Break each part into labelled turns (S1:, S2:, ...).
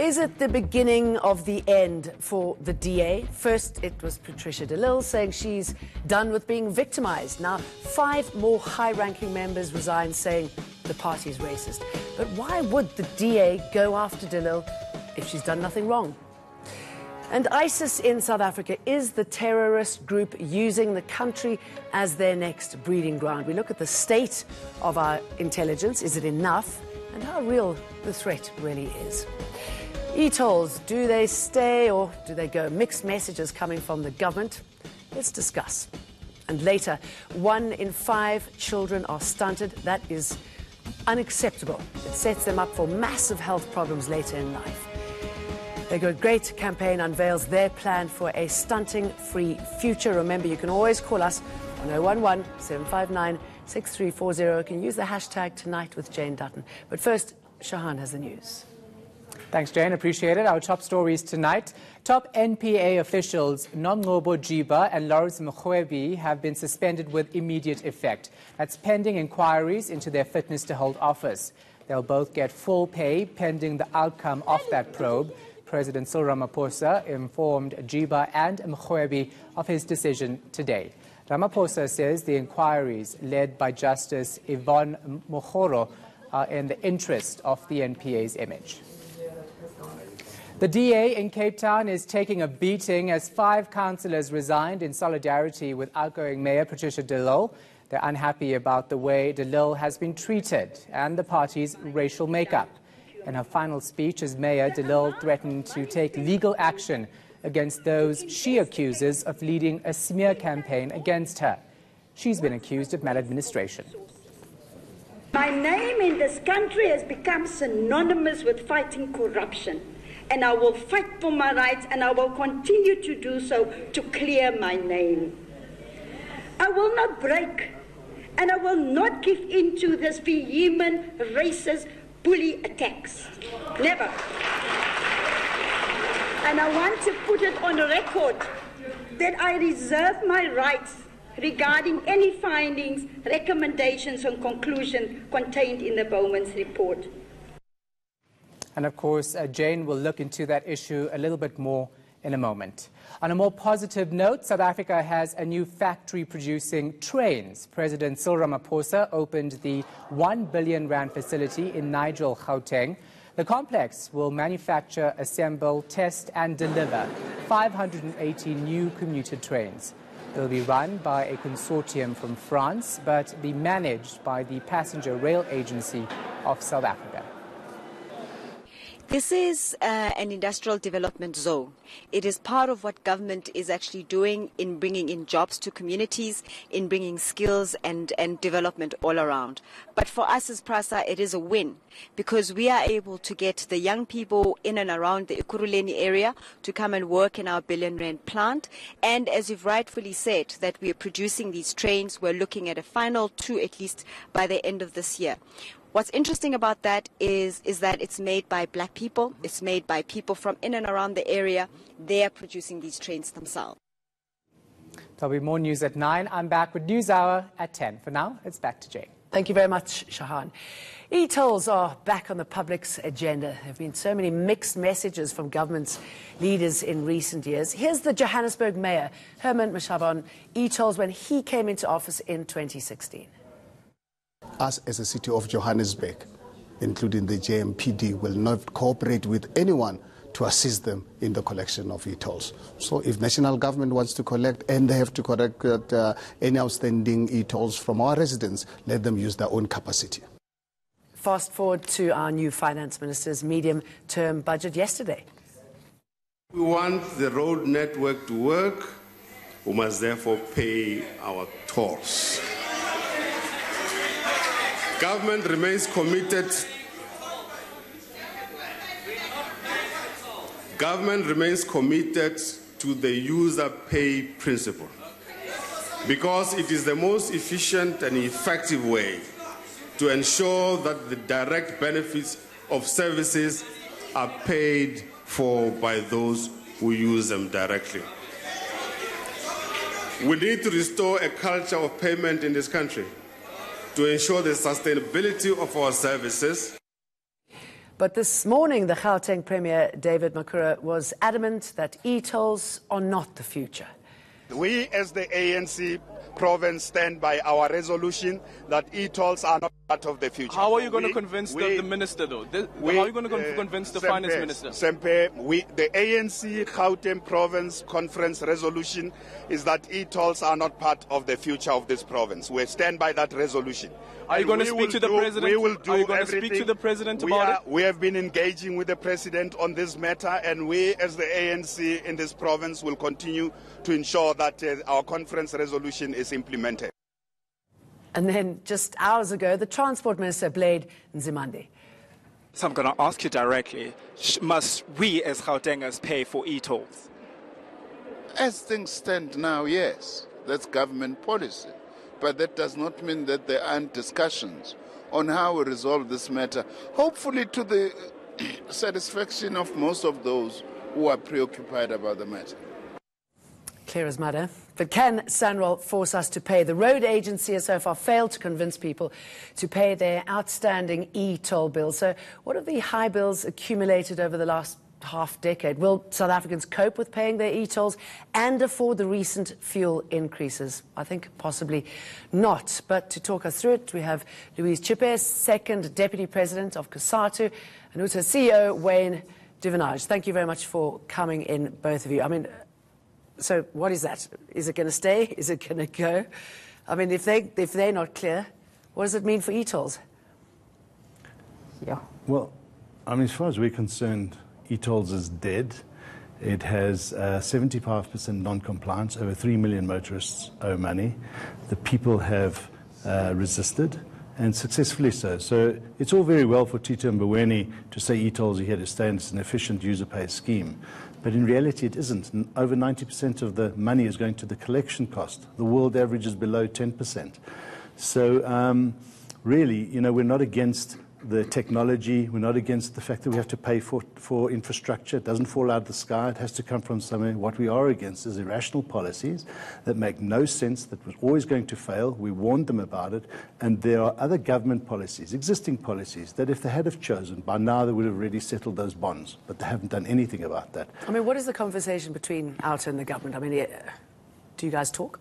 S1: Is it the beginning of the end for the DA? First, it was Patricia de Lille saying she's done with being victimized. Now, 5 more high-ranking members resigned, saying the party is racist. But why would the DA go after de Lille if she's done nothing wrong? And ISIS in South Africa is the terrorist group using the country as their next breeding ground. We look at the state of our intelligence. Is it enough? And how real the threat really is. eTolls, do they stay or do they go? Mixed messages coming from the government. Let's discuss. And later, 1 in 5 children are stunted. That is unacceptable. It sets them up for massive health problems later in life. The Great campaign unveils their plan for a stunting-free future. Remember, you can always call us on 011-759-6340. You can use the hashtag Tonight with Jane Dutton. But first, Shahan has the news.
S2: Thanks, Jane. Appreciate it. Our top stories tonight. Top NPA officials Nomgcobo Jiba and Lawrence Mkhwebi have been suspended with immediate effect. That's pending inquiries into their fitness to hold office. They'll both get full pay pending the outcome of that probe. President Cyril Ramaphosa informed Jiba and Mkhwebi of his decision today. Ramaphosa says the inquiries led by Justice Yvonne Mohoro are in the interest of the NPA's image. The DA in Cape Town is taking a beating as 5 councillors resigned in solidarity with outgoing Mayor Patricia de Lille. They're unhappy about the way de Lille has been treated and the party's racial makeup. In her final speech as mayor, de Lille threatened to take legal action against those she accuses of leading a smear campaign against her. She's been accused of maladministration.
S3: My name in this country has become synonymous with fighting corruption, and I will fight for my rights, and I will continue to do so to clear my name. I will not break, and I will not give in to this vehement, racist, bully attacks. Never. And I want to put it on record that I reserve my rights regarding any findings, recommendations and conclusions contained in the Bowman's report.
S2: And of course, Jane will look into that issue a little bit more in a moment. On a more positive note, South Africa has a new factory producing trains. President Cyril Ramaphosa opened the 1 billion rand facility in Nigel, Gauteng. The complex will manufacture, assemble, test and deliver 580 new commuter trains. They'll be run by a consortium from France, but be managed by the Passenger Rail Agency of South Africa.
S4: This is an industrial development zone. It is part of what government is actually doing in bringing in jobs to communities, in bringing skills and development all around. But for us as PRASA, it is a win because we are able to get the young people in and around the Ekurhuleni area to come and work in our billion rand plant. And as you've rightfully said, that we are producing these trains, we're looking at a final 2 at least by the end of this year. What's interesting about that is that it's made by black people, it's made by people from in and around the area. They are producing these trains themselves.
S2: There'll be more news at 9. I'm back with News Hour at 10. For now, it's back to Jane.
S1: Thank you very much, Shahan. eTolls are back on the public's agenda. There have been so many mixed messages from government's leaders in recent years. Here's the Johannesburg Mayor, Herman Mashaba, on eTolls when he came into office in 2016.
S5: Us as a city of Johannesburg, including the JMPD, will not cooperate with anyone to assist them in the collection of eTolls. So if national government wants to collect and they have to collect any outstanding eTolls from our residents, let them use their own capacity.
S1: Fast forward to our new finance minister's medium-term budget yesterday.
S6: We want the road network to work. We must therefore pay our tolls. Government remains committed. Government remains committed to the user pay principle because it is the most efficient and effective way to ensure that the direct benefits of services are paid for by those who use them directly. We need to restore a culture of payment in this country to ensure the sustainability of our services.
S1: But this morning, the Gauteng Premier, David Makura, was adamant that eTolls are not the future.
S7: We, as the ANC province, stand by our resolution that eTolls are not part of the future.
S8: How are you going to convince the minister, though? How are you going to convince the finance minister?
S7: The ANC Gauteng province conference resolution is that eTolls are not part of the future of this province. We stand by that resolution.
S8: Are you going to speak to the president?
S7: We will do
S8: Are you going
S7: everything.
S8: to speak to the president about it?
S7: We have been engaging with the president on this matter, and we, as the ANC in this province, will continue to ensure that our conference resolution is implemented.
S1: And then just hours ago, the Transport Minister, Blade Nzimande.
S9: So I'm going to ask you directly, must we as Gautengers pay for eTolls?
S10: As things stand now, yes, that's government policy. But that does not mean that there aren't discussions on how we resolve this matter, hopefully to the satisfaction of most of those who are preoccupied about the matter.
S1: Clear as mud, eh? But can Sanral force us to pay? The road agency has so far failed to convince people to pay their outstanding e-toll bills. So what have the high bills accumulated over the last half-decade? Will South Africans cope with paying their e-tolls and afford the recent fuel increases? I think possibly not. But to talk us through it, we have Louise Chipe, second Deputy President of COSATU, and also CEO Wayne Duvenage. Thank you very much for coming in, both of you. I mean, so what is that? Is it going to stay? Is it going to go? I mean, if they're not clear, what does it mean for eTolls?
S11: Yeah. Well, I mean, as far as we're concerned, eTolls is dead. It has 75% non-compliance. Over 3 million motorists owe money. The people have resisted, and successfully so. So it's all very well for Tito Mboweni to say eTolls are here to stay and it's an efficient user-pay scheme. But in reality, it isn't. Over 90% of the money is going to the collection cost. The world average is below 10%. So really, you know, we're not against the technology. We're not against the fact that we have to pay for infrastructure. It doesn't fall out of the sky. It has to come from somewhere. What we are against is irrational policies that make no sense, that was always going to fail. We warned them about it. And there are other government policies, existing policies, that if they had have chosen, by now they would have already settled those bonds. But they haven't done anything about that. I
S1: mean, what is the conversation between OUTA and the government? I mean, do you guys talk?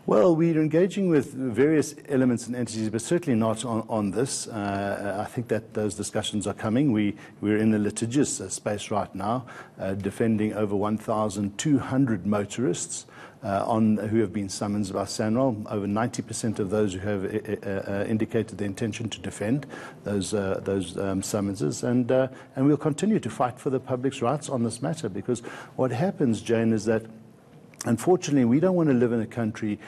S11: Well, we're engaging with various elements and entities, but certainly not on this. I think that those discussions are coming. We're in a litigious space right now, defending over 1,200 motorists who have been summoned by Sanral. Over 90% of those who have indicated their intention to defend those summonses. And we'll continue to fight for the public's rights on this matter, because what happens, Jane, is that unfortunately, we don't want to live in a country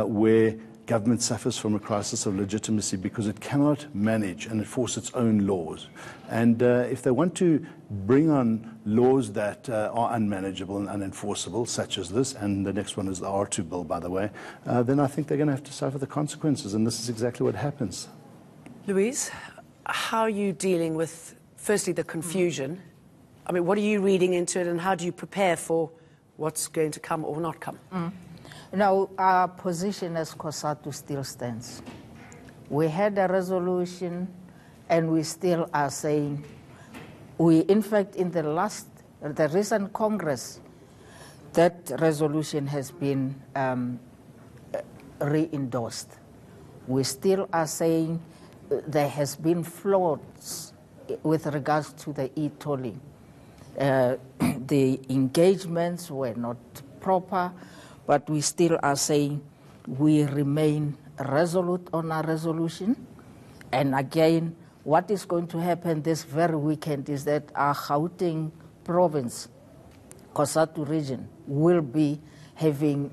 S11: where government suffers from a crisis of legitimacy because it cannot manage and enforce its own laws. And if they want to bring on laws that are unmanageable and unenforceable, such as this, and the next one is the R2 bill, by the way, then I think they're going to have to suffer the consequences, and this is exactly what happens.
S1: Louise, how are you dealing with, firstly, the confusion? I mean, what are you reading into it, and how do you prepare for what's going to come or not come?
S12: No, our position as COSATU still stands. We had a resolution, and we still are saying, in fact, in the recent Congress, that resolution has been re-endorsed. We still are saying there has been flaws with regards to the e-tolling. The engagements were not proper, but we still are saying we remain resolute on our resolution. And again, what is going to happen this very weekend is that our Gauteng province, COSATU region, will be having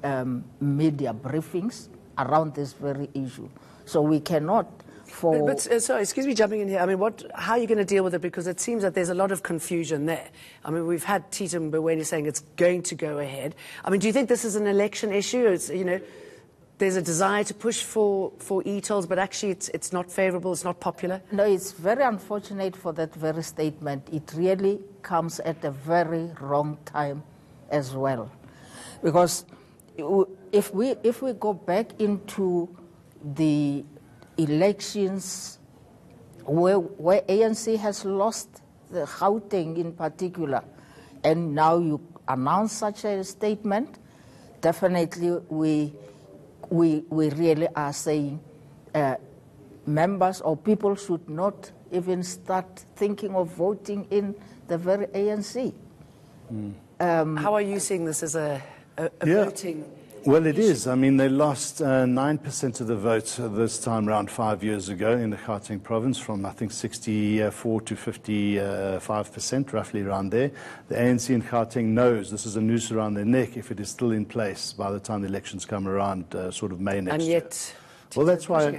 S12: media briefings around this very issue. So we cannot
S1: sorry, excuse me jumping in here. I mean, how are you going to deal with it? Because it seems that there's a lot of confusion there. I mean, we've had Tito Mboweni saying it's going to go ahead. I mean, do you think this is an election issue? It's, you know, there's a desire to push for e-tolls, but actually it's not favourable, it's not popular?
S12: No, it's very unfortunate for that very statement. It really comes at a very wrong time as well. Because if we go back into the elections where ANC has lost the Gauteng in particular, and now you announce such a statement, definitely we really are saying members or people should not even start thinking of voting in the very ANC.
S1: How are you seeing this as a voting?
S11: Well, it is. I mean, they lost 9% of the votes this time around 5 years ago in the Gauteng province, from I think 64 to 55%, roughly around there. The ANC in Gauteng knows this is a noose around their neck if it is still in place by the time the elections come around, sort of May next year.
S1: And yet,
S11: well, that's why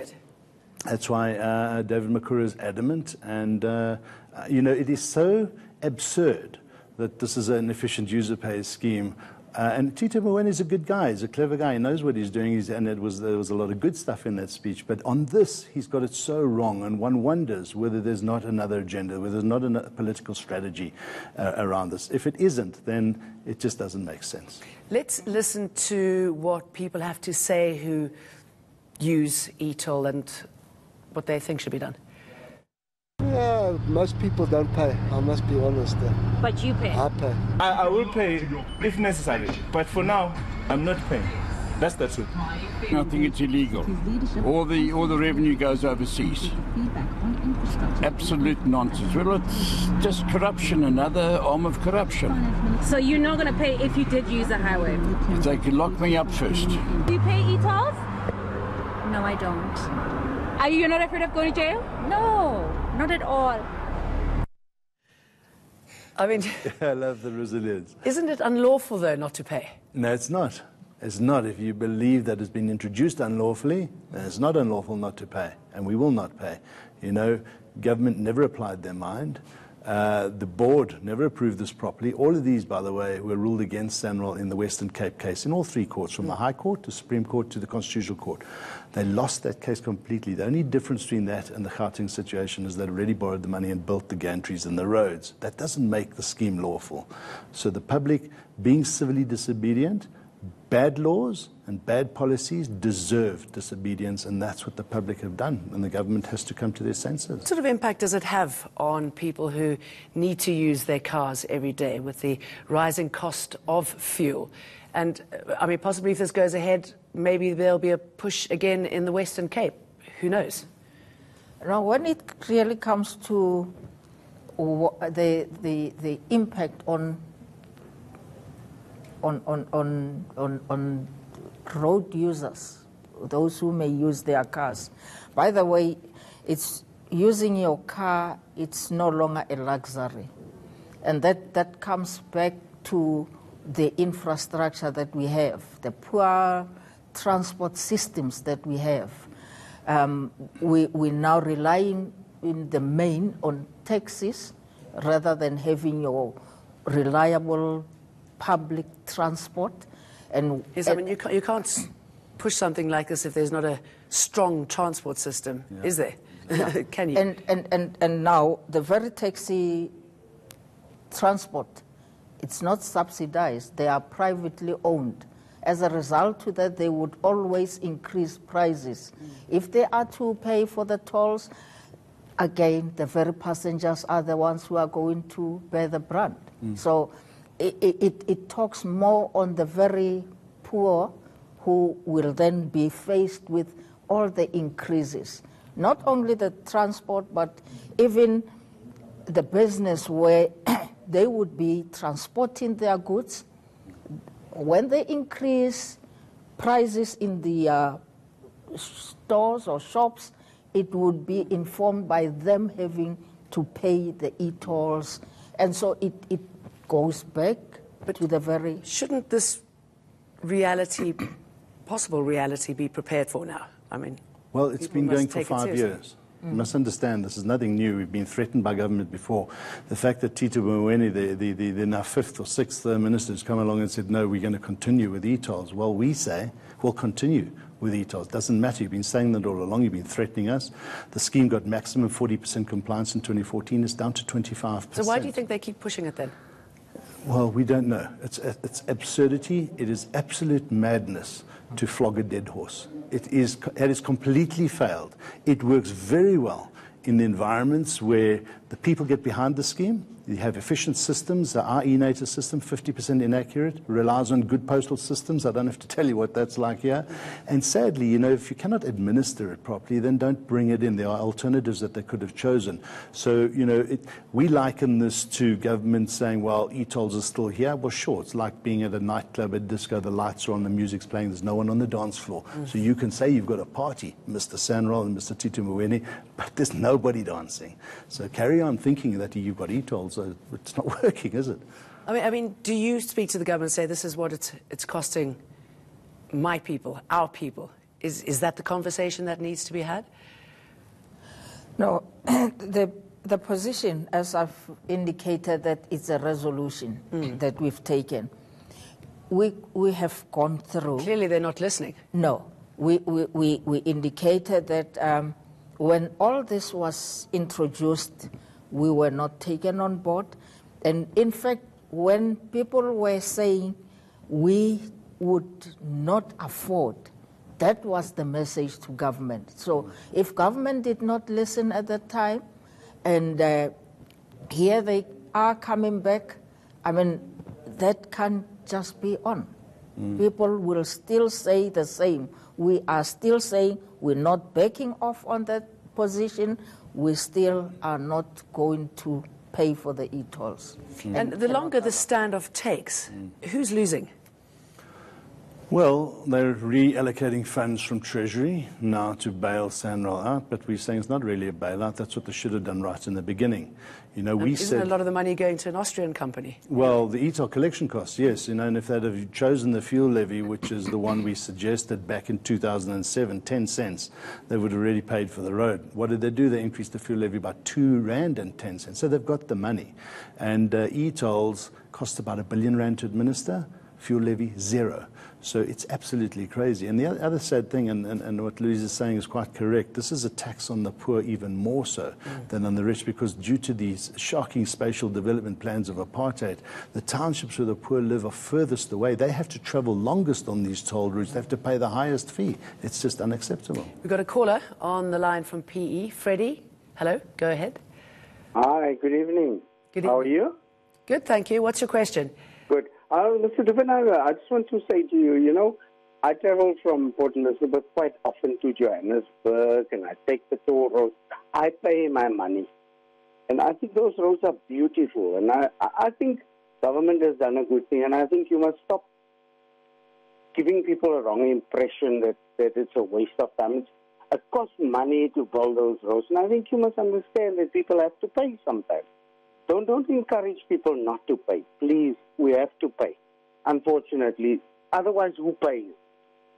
S11: David Makura is adamant, and it is so absurd that this is an efficient user pays scheme. And Tito Mboweni is a good guy. He's a clever guy. He knows what he's doing. And there was a lot of good stuff in that speech. But on this, he's got it so wrong. And one wonders whether there's not another agenda, whether there's not a political strategy around this. If it isn't, then it just doesn't make sense.
S1: Let's listen to what people have to say who use eToll and what they think should be done.
S13: Yeah, most people don't pay, I must be honest.
S14: But you pay?
S13: I pay.
S15: I will pay if necessary, but for now, I'm not paying. That's the truth.
S16: I think it's illegal. All the revenue goes overseas. Absolute nonsense. Well, it's just corruption, another arm of corruption.
S14: So you're not going to pay if you did use a highway?
S16: They can lock me up first.
S14: Do you pay eTolls?
S17: No, I don't.
S14: Are you not afraid of going to jail?
S17: No, not at all.
S1: I mean,
S11: I love the resilience.
S1: Isn't it unlawful, though, not to pay?
S11: No, it's not. It's not. If you believe that it's been introduced unlawfully, then it's not unlawful not to pay, and we will not pay. You know, government never applied their mind. The board never approved this properly. All of these, by the way, were ruled against Sanral in the Western Cape case, in all three courts, from the High Court to Supreme Court to the Constitutional Court. They lost that case completely. The only difference between that and the Gauteng situation is they'd already borrowed the money and built the gantries and the roads. That doesn't make the scheme lawful. So the public, being civilly disobedient, bad laws and bad policies deserve disobedience, and that's what the public have done, and the government has to come to their senses.
S1: What sort of impact does it have on people who need to use their cars every day with the rising cost of fuel? And, I mean, possibly if this goes ahead, maybe there'll be a push again in the Western Cape. Who knows?
S12: Now, when it really comes to the impact on road users, those who may use their cars. By the way, it's using your car, it's no longer a luxury. And that comes back to the infrastructure that we have, the poor transport systems that we have. We're now relying in the main on taxis rather than having your reliable public transport. And
S1: yes, I mean, you can't push something like this if there's not a strong transport system, is there?
S12: Yeah.
S1: Can you?
S12: And now the very taxi transport, it's not subsidized. They are privately owned. As a result of that, they would always increase prices. If they are to pay for the tolls, again, the very passengers are the ones who are going to bear the brunt. So it talks more on the very poor, who will then be faced with all the increases. Not only the transport, but even the business where they would be transporting their goods. When they increase prices in the stores or shops, it would be informed by them having to pay the eTolls. And so it goes back to the very...
S1: Shouldn't this reality, possible reality, be prepared for now? I mean...
S11: Well, it's been going for 5 years. You must understand, this is nothing new. We've been threatened by government before. The fact that Tito Mboweni, the now fifth or sixth minister, has come along and said, no, we're going to continue with eTolls. Well, we say we'll continue with eTolls. Doesn't matter. You've been saying that all along. You've been threatening us. The scheme got maximum 40% compliance in 2014. It's down to 25%.
S1: So why do you think they keep pushing it then?
S11: Well, we don't know. It's absurdity. It is absolute madness to flog a dead horse. It is completely failed. It works very well in the environments where the people get behind the scheme. You have efficient systems. Our e-native system, 50% inaccurate, relies on good postal systems. I don't have to tell you what that's like here. And sadly, if you cannot administer it properly, then don't bring it in. There are alternatives that they could have chosen. So, we liken this to government saying, well, eTolls is still here. Well, sure, it's like being at a nightclub, at disco, the lights are on, the music's playing, there's no one on the dance floor. So you can say you've got a party, Mr. Sanral and Mr. Titu Mweni, but there's nobody dancing. So carry on thinking that you've got eTolls. It's not working, is it?
S1: I mean, do you speak to the government and say this is what it's costing my people, our people? Is that the conversation that needs to be had?
S12: No, the position, as I've indicated, that it's a resolution that we've taken. We have gone through.
S1: Clearly, they're not listening.
S12: No, we indicated that when all this was introduced, we were not taken on board. And in fact, when people were saying we would not afford, that was the message to government. So if government did not listen at that time, and here they are coming back, I mean, that can't just be on. People will still say the same. We are still saying we're not backing off on that position. We still are not going to pay for the eTolls.
S1: And the longer the standoff takes, who's losing?
S11: Well, they're reallocating funds from Treasury now to bail Sanral out, but we're saying it's not really a bailout. That's what they should have done right in the beginning.
S1: Isn't a lot of the money going to an Austrian company?
S11: Well, the eToll collection costs, yes. And if they'd have chosen the fuel levy, which is the one we suggested back in 2007, 10 cents, they would have already paid for the road. What did they do? They increased the fuel levy by R2.10. So they've got the money. And eTolls cost about R1 billion to administer. Fuel levy, zero. So it's absolutely crazy. And the other sad thing, and what Louise is saying is quite correct, this is a tax on the poor even more so than on the rich, because due to these shocking spatial development plans of apartheid, the townships where the poor live are furthest away. They have to travel longest on these toll routes. They have to pay the highest fee. It's just unacceptable.
S1: We've got a caller on the line from PE. Freddie, hello, go ahead.
S18: Hi, good evening.
S1: Good evening.
S18: How are you?
S1: Good, thank you. What's your question?
S18: Good. Mr. Dutton, I just want to say to you, I travel from Port Elizabeth quite often to Johannesburg, and I take the toll roads. I pay my money. And I think those roads are beautiful. And I think government has done a good thing, and I think you must stop giving people a wrong impression that it's a waste of time. It costs money to build those roads, and I think you must understand that people have to pay sometimes. Don't encourage people not to pay. Please, we have to pay. Unfortunately, otherwise who pays?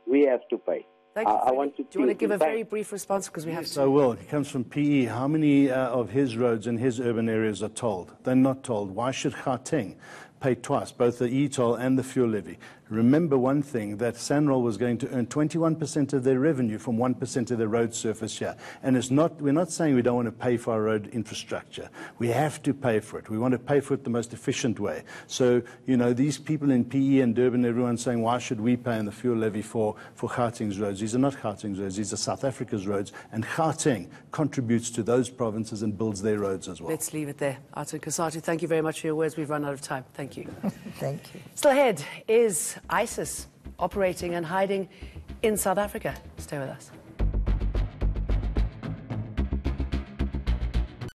S18: We have to pay.
S1: Thank you. Do you want to give a very brief response, because we have to?
S11: I will. He comes from PE. How many of his roads in his urban areas are tolled? They're not tolled. Why should Gauteng pay twice, both the e-toll and the fuel levy? Remember one thing, that Sanral was going to earn 21% of their revenue from 1% of their road surface here. And we're not saying we don't want to pay for our road infrastructure. We have to pay for it. We want to pay for it the most efficient way. So, these people in PE and Durban, everyone's saying, why should we pay in the fuel levy for Gauteng's roads? These are not Gauteng's roads. These are South Africa's roads. And Gauteng contributes to those provinces and builds their roads as well.
S1: Let's leave it there. Arthur Kasatu, thank you very much for your words. We've run out of time. Thank you.
S12: Thank you.
S1: Still ahead, is ISIS operating and hiding in South Africa? Stay with us.